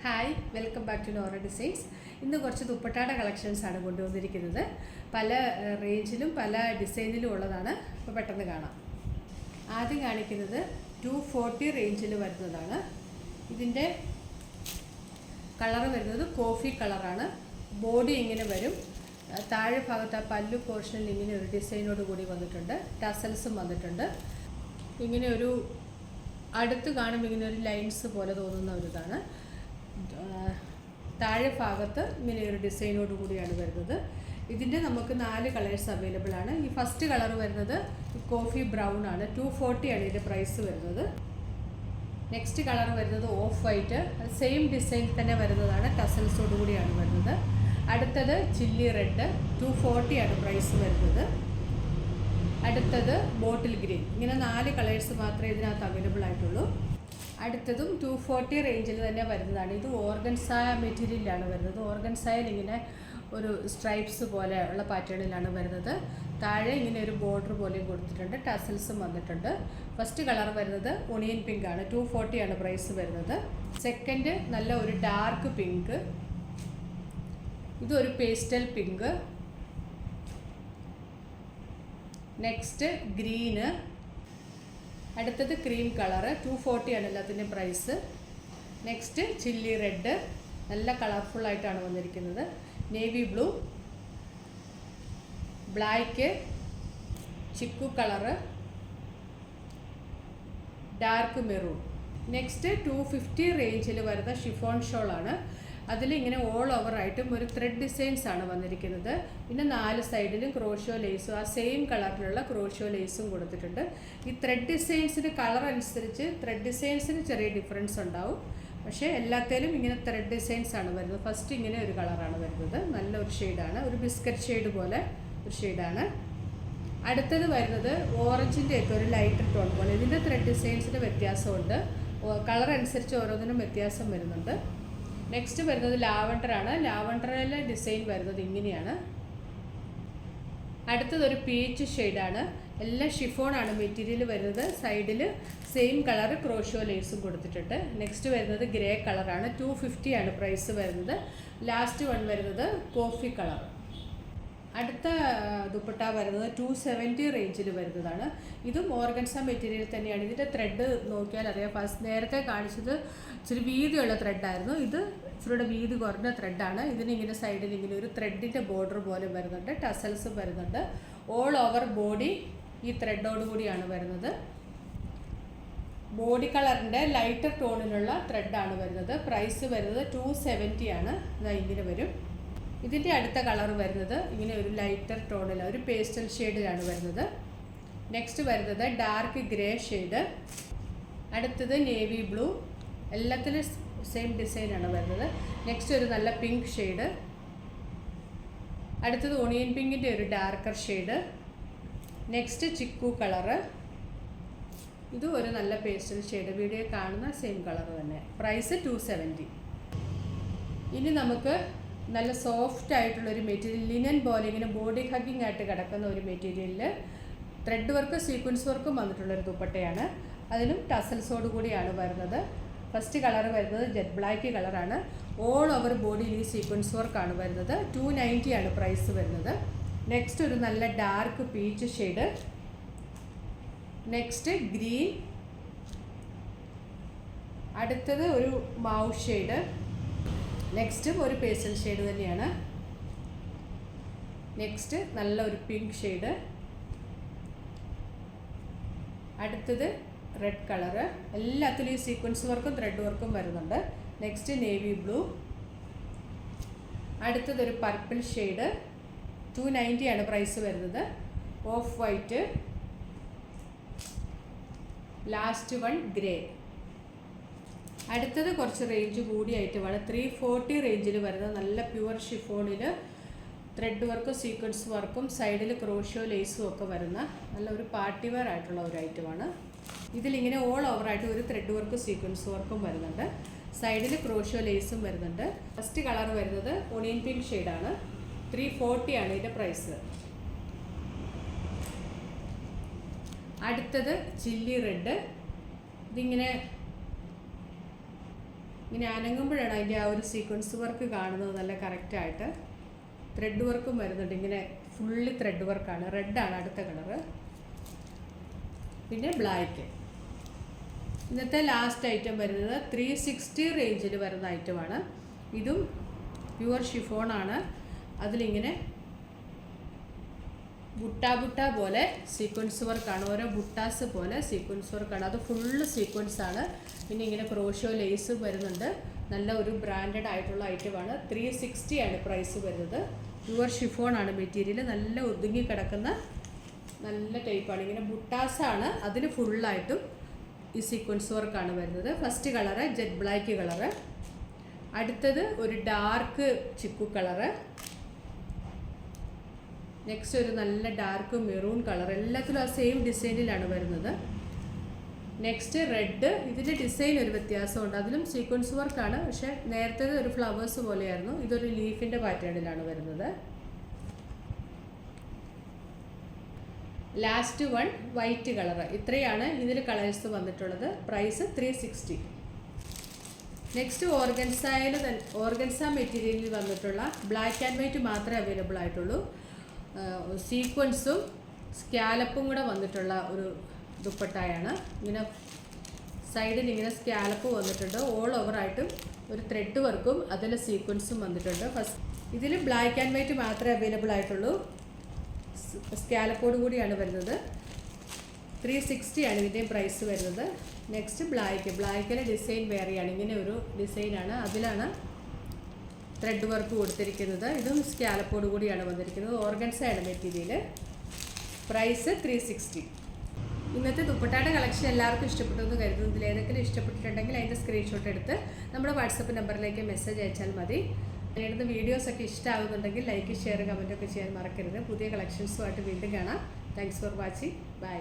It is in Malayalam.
Hi, welcome back to Nora designs. ഇന്ന് കുറച്ച് ദുപ്പട്ടയുടെ കളക്ഷൻസാണ് കൊണ്ടുവന്നിരിക്കുന്നത്. പല റേഞ്ചിലും പല ഡിസൈനിലും ഉള്ളതാണ്. അപ്പോൾ പെട്ടെന്ന് കാണാം. ആദ്യം കാണിക്കുന്നത് 240 റേഞ്ചിൽ വരുന്നതാണ്. ഇതിൻ്റെ കളർ വരുന്നത് കോഫി കളറാണ്. ബോഡി ഇങ്ങനെ വരും. താഴെ ഭാഗത്ത് ആ പല്ലു പോർഷനിൽ ഇങ്ങനെ ഒരു ഡിസൈനോട് കൂടി വന്നിട്ടുണ്ട്. ടസൽസും വന്നിട്ടുണ്ട്. ഇങ്ങനെ ഒരു അടുത്ത് കാണുമ്പോൾ ഇങ്ങനെ ഒരു ലൈൻസ് പോലെ തോന്നുന്ന ഒരു ഇതാണ്. താഴെ ഭാഗത്ത് ഇങ്ങനെ ഒരു ഡിസൈനോട് കൂടിയാണ് വരുന്നത്. ഇതിൻ്റെ നമുക്ക് 4 കളേഴ്സ് അവൈലബിൾ ആണ്. ഈ ഫസ്റ്റ് കളർ വരുന്നത് കോഫി ബ്രൗൺ ആണ്. 240 ആണ് ഇതിൻ്റെ പ്രൈസ് വരുന്നത്. നെക്സ്റ്റ് കളർ വരുന്നത് ഓഫ് വൈറ്റ്, സെയിം ഡിസൈൻ തന്നെ വരുന്നതാണ്. ടസൽസോട് കൂടിയാണ് വരുന്നത്. അടുത്തത് ചില്ലി റെഡ്, 240 ആണ് പ്രൈസ് വരുന്നത്. അടുത്തത് ബോട്ടിൽ ഗ്രീൻ. ഇങ്ങനെ 4 കളേഴ്സ് മാത്രമേ ഇതിനകത്ത് അവൈലബിൾ ആയിട്ടുള്ളൂ. അടുത്തതും 240 റേഞ്ചിൽ തന്നെ വരുന്നതാണ്. ഇത് ഓർഗൻസ മെറ്റീരിയലാണ് വരുന്നത്. ഓർഗൻസയിൽ ഇങ്ങനെ ഒരു സ്ട്രൈപ്സ് പോലെ ഉള്ള പാറ്റേണിലാണ് വരുന്നത്. താഴെ ഇങ്ങനെ ഒരു ബോർഡർ പോലെയും കൊടുത്തിട്ടുണ്ട്. ടസൽസും വന്നിട്ടുണ്ട്. ഫസ്റ്റ് കളർ വരുന്നത് ഒണിയൻ പിങ്ക് ആണ്. 240 ആണ് പ്രൈസ് വരുന്നത്. സെക്കൻഡ് നല്ല ഒരു ഡാർക്ക് പിങ്ക്. ഇതൊരു പേസ്റ്റൽ പിങ്ക്. Next green. അടുത്തത് ക്രീം കളറ്. 240 ആണ് എല്ലാത്തിൻ്റെയും പ്രൈസ്. നെക്സ്റ്റ് ചില്ലി റെഡ്, നല്ല കളർഫുള്ളായിട്ടാണ് വന്നിരിക്കുന്നത്. Navy blue, black, chikoo colour, dark maroon. Next 250 റേഞ്ചിൽ വരുന്ന ഷിഫോൺ ഷോളാണ്. അതിലിങ്ങനെ ഓൾ ഓവറായിട്ടും ഒരു ത്രെഡ് ഡിസൈൻസ് ആണ് വന്നിരിക്കുന്നത്. പിന്നെ 4 സൈഡിലും ക്രോഷോ ലേസും ആ സെയിം കളറിലുള്ള ക്രോഷോ ലേസും കൊടുത്തിട്ടുണ്ട്. ഈ ത്രെഡ് ഡിസൈൻസിന് കളർ അനുസരിച്ച് ത്രെഡ് ഡിസൈൻസിന് ചെറിയ ഡിഫറൻസ് ഉണ്ടാവും. പക്ഷേ എല്ലാത്തിലും ഇങ്ങനെ ത്രെഡ് ഡിസൈൻസ് ആണ് വരുന്നത്. ഫസ്റ്റ് ഇങ്ങനെ ഒരു കളറാണ് വരുന്നത്. നല്ലൊരു ഷെയ്ഡാണ്. ഒരു ബിസ്ക്കറ്റ് ഷെയ്ഡ് പോലെ ഒരു ഷെയ്ഡാണ്. അടുത്തത് വരുന്നത് ഓറഞ്ചിൻ്റെയൊക്കെ ഒരു ലൈറ്റർ ടോൺ പോലെ. ഇതിൻ്റെ ത്രെഡ് ഡിസൈൻസിന് വ്യത്യാസമുണ്ട്. കളർ അനുസരിച്ച് ഓരോന്നിനും വ്യത്യാസം വരുന്നുണ്ട്. നെക്സ്റ്റ് വരുന്നത് ലാവണ്ടറാണ്. ലാവണ്ടറിലെ ഡിസൈൻ വരുന്നത് ഇങ്ങനെയാണ്. അടുത്തതൊരു പീച്ച് ഷെയ്ഡാണ്. എല്ലാം ഷിഫോണാണ് മെറ്റീരിയൽ വരുന്നത്. സൈഡിൽ സെയിം കളർ ക്രോഷോ ലേസും കൊടുത്തിട്ടുണ്ട്. നെക്സ്റ്റ് വരുന്നത് ഗ്രേ കളറാണ്. 250 ആണ് പ്രൈസ് വരുന്നത്. ലാസ്റ്റ് വൺ വരുന്നത് കോഫി കളർ. അടുത്ത ദുപ്പട്ട വരുന്നത് 270 റേഞ്ചിൽ വരുന്നതാണ്. ഇതും ഓർഗൻസ മെറ്റീരിയൽ തന്നെയാണ്. ഇതിൻ്റെ ത്രെഡ് നോക്കിയാൽ അറിയാം. ഫസ്റ്റ് നേരത്തെ കാണിച്ചത് ഇച്ചിരി വീതിയുള്ള ത്രെഡായിരുന്നു. ഇത് ഇച്ചിരിയുടെ വീതി കുറഞ്ഞ ത്രെഡാണ്. ഇതിനിങ്ങനെ സൈഡിൽ ഇങ്ങനെ ഒരു ത്രെഡിൻ്റെ ബോർഡർ പോലെ വരുന്നുണ്ട്. ടസൽസും വരുന്നുണ്ട്. ഓൾ ഓവർ ബോഡി ഈ ത്രെഡോട് കൂടിയാണ് വരുന്നത്. ബോഡി കളറിൻ്റെ ലൈറ്റർ ടോണിലുള്ള ത്രെഡാണ് വരുന്നത്. പ്രൈസ് വരുന്നത് 270 ആണ്. ഇങ്ങനെ വരും. ഇതിൻ്റെ അടുത്ത കളർ വരുന്നത് ഇങ്ങനെ ഒരു ലൈറ്റർ ടോണിൽ ഒരു പേസ്റ്റൽ ഷെയ്ഡിലാണ് വരുന്നത്. നെക്സ്റ്റ് വരുന്നത് ഡാർക്ക് ഗ്രേ ഷെയ്ഡ്. അടുത്തത് നേവി ബ്ലൂ. എല്ലാത്തിലും സെയിം ഡിസൈനാണ് വരുന്നത്. നെക്സ്റ്റ് ഒരു നല്ല പിങ്ക് ഷെയ്ഡ്. അടുത്തത് ഓണിയൻ പിങ്കിൻ്റെ ഒരു darker shade. Next chikoo colour. ഇതും ഒരു നല്ല പേസ്റ്റൽ ഷെയ്ഡ്. വീഡിയോ കാണുന്ന സെയിം കളർ തന്നെ. പ്രൈസ് 270. ഇനി നമുക്ക് നല്ല സോഫ്റ്റ് ആയിട്ടുള്ളൊരു മെറ്റീരിയൽ, ലിനൻ പോലെ ഇങ്ങനെ ബോഡി ഹഗ്ഗിങ് ആയിട്ട് കിടക്കുന്ന ഒരു മെറ്റീരിയലിൽ ത്രെഡ് വർക്ക് സീക്വൻസ് വർക്കും വന്നിട്ടുള്ളൊരു ദുപ്പട്ടയാണ്. അതിലും ടസൽസോട് കൂടിയാണ് വരുന്നത്. ഫസ്റ്റ് കളർ വരുന്നത് ജെറ്റ് ബ്ലാക്ക് കളറാണ്. ഓൾ ഓവർ ബോഡിയിൽ ഈ സീക്വൻസ് വർക്കാണ് വരുന്നത്. 290 ആണ് പ്രൈസ് വരുന്നത്. നെക്സ്റ്റ് ഒരു നല്ല dark peach shade. Next green. അടുത്തത് ഒരു മൗ ഷെയ്ഡ്. നെക്സ്റ്റ് ഒരു പേസ്റ്റൽ ഷെയ്ഡ് തന്നെയാണ്. നെക്സ്റ്റ് നല്ല ഒരു പിങ്ക് ഷെയ്ഡ്. അടുത്തത് റെഡ് കളറ്. എല്ലാത്തിലും ഈ സീക്വൻസ് വർക്കും ത്രെഡ് വർക്കും വരുന്നുണ്ട്. Next navy blue. അടുത്തതൊരു പർപ്പിൾ ഷെയ്ഡ്. 290 ആണ് പ്രൈസ് വരുന്നത്. Of white. Last one gray. അടുത്തത് കുറച്ച് റേഞ്ച് കൂടിയ ഐറ്റമാണ്. 340 റേഞ്ചിൽ വരുന്ന നല്ല പ്യുവർ ഷിഫോണിൽ ത്രെഡ് വർക്കും സീക്വൻസ് വർക്കും സൈഡിൽ ക്രോഷോ ലേസും ഒക്കെ വരുന്ന നല്ലൊരു പാർട്ടി വെയർ ആയിട്ടുള്ള ഒരു ഐറ്റമാണ്. ഇതിലിങ്ങനെ ഓൾ ഓവറായിട്ട് ഒരു ത്രെഡ് വർക്കും സീക്വൻസ് വർക്കും വരുന്നുണ്ട്. സൈഡിൽ ക്രോഷോ ലേസും വരുന്നുണ്ട്. ഫസ്റ്റ് കളർ വരുന്നത് ഒണിയൻ പിങ്ക് ഷെയ്ഡാണ്. 340 ആണ് ഇതിൻ്റെ പ്രൈസ്. അടുത്തത് ചില്ലി റെഡ്. ഇതിങ്ങനെ ഇങ്ങനെ അനങ്ങുമ്പോഴാണ് അതിൻ്റെ ആ ഒരു സീക്വൻസ് വർക്ക് കാണുന്നത് നല്ല കറക്റ്റായിട്ട്. ത്രെഡ് വർക്കും വരുന്നുണ്ട്, ഇങ്ങനെ ഫുള്ളി ത്രെഡ് വർക്കാണ്. റെഡാണ് അടുത്ത കളറ്. പിന്നെ ബ്ലാക്ക്. ഇന്നത്തെ ലാസ്റ്റ് ഐറ്റം വരുന്നത് 360 റേഞ്ചിൽ വരുന്ന ഐറ്റമാണ്. ഇതും പ്യുവർ ഷിഫോണാണ്. അതിലിങ്ങനെ ബുട്ട പോലെ സീക്വൻസ് വർക്കാണ്. ഓരോ ബുട്ടാസ് പോലെ സീക്വൻസ് വർക്കാണ്. അത് ഫുള്ള് സീക്വൻസാണ്. പിന്നെ ഇങ്ങനെ ക്രോഷോ ലേസും വരുന്നുണ്ട്. നല്ല ഒരു ബ്രാൻഡഡ് ആയിട്ടുള്ള ഐറ്റമാണ്. 360 ആണ് പ്രൈസ് വരുന്നത്. പ്യുവർ ഷിഫോണാണ് മെറ്റീരിയൽ. നല്ല ഒതുങ്ങി കിടക്കുന്ന നല്ല ടൈപ്പാണ്. ഇങ്ങനെ ബുട്ടാസാണ്. അതിൽ ഫുള്ളായിട്ടും ഈ സീക്വൻസ് വർക്കാണ് വരുന്നത്. First colour jet black colour. അടുത്തത് ഒരു ഡാർക്ക് ചിക്കു കളറ്. നെക്സ്റ്റ് ഒരു നല്ല ഡാർക്ക് മെറൂൺ കളർ. എല്ലാത്തിലും ആ സെയിം ഡിസൈനിലാണ് വരുന്നത്. Next red. ഇതിൻ്റെ ഡിസൈൻ ഒരു വ്യത്യാസമുണ്ട്. അതിലും സീക്വൻസ് വർക്കാണ്. പക്ഷേ നേരത്തേത് ഒരു ഫ്ലവേഴ്സ് പോലെയായിരുന്നു. ഇതൊരു ലീഫിൻ്റെ പാറ്റേണിലാണ് വരുന്നത്. Last one white colour. ഇത്രയാണ് ഇതിൽ കളേഴ്സ് വന്നിട്ടുള്ളത്. പ്രൈസ് 360. നെക്സ്റ്റ് ഓർഗൻസ മെറ്റീരിയലിൽ വന്നിട്ടുള്ള ബ്ലാക്ക് ആൻഡ് വൈറ്റ് മാത്രമേ അവൈലബിൾ ആയിട്ടുള്ളൂ. സീക്വൻസും സ്കാലപ്പും കൂടെ വന്നിട്ടുള്ള ഒരു ദുപ്പട്ടായാണ്. ഇങ്ങനെ സൈഡിൽ ഇങ്ങനെ സ്കാലപ്പ് വന്നിട്ടുണ്ട്. ഓൾ ഓവറായിട്ടും ഒരു ത്രെഡ് വർക്കും അതിൽ സീക്വൻസും വന്നിട്ടുണ്ട്. ഇതിൽ ബ്ലാക്ക് ആൻഡ് വൈറ്റ് മാത്രമേ അവൈലബിൾ ആയിട്ടുള്ളൂ. സ്കാലപ്പോട് കൂടിയാണ് വരുന്നത്. 360 ആണ് ഇതിൻ്റെയും പ്രൈസ് വരുന്നത്. നെക്സ്റ്റ് ബ്ലാക്കിലെ ഡിസൈൻ വേറെയാണ്. ഇങ്ങനെ ഒരു ഡിസൈനാണ്. അതിലാണ് ത്രെഡ് വർക്ക് കൊടുത്തിരിക്കുന്നത്. ഇതും സ്കാലപ്പോട് കൂടിയാണ് വന്നിരിക്കുന്നത്. ഓർഗൻസയാണ് മെറ്റീരിയൽ. പ്രൈസ് 360. ഇന്നത്തെ ദുപ്പട്ടയുടെ കളക്ഷൻ എല്ലാവർക്കും ഇഷ്ടപ്പെട്ടു എന്ന് കരുതുന്നു. ഇതിൽ ഏതെങ്കിലും ഇഷ്ടപ്പെട്ടിട്ടുണ്ടെങ്കിൽ അതിൻ്റെ സ്ക്രീൻഷോട്ട് എടുത്ത് നമ്മുടെ വാട്സപ്പ് നമ്പറിലേക്ക് മെസ്സേജ് അയച്ചാൽ മതി. ഇടുന്ന വീഡിയോസൊക്കെ ഇഷ്ടമാകുന്നുണ്ടെങ്കിൽ ലൈക്ക്, ഷെയർ, കമൻറ്റൊക്കെ ചെയ്യാൻ മറക്കരുത്. പുതിയ കളക്ഷൻസുമായിട്ട് വീണ്ടും കാണാം. Thanks for watching. ബൈ.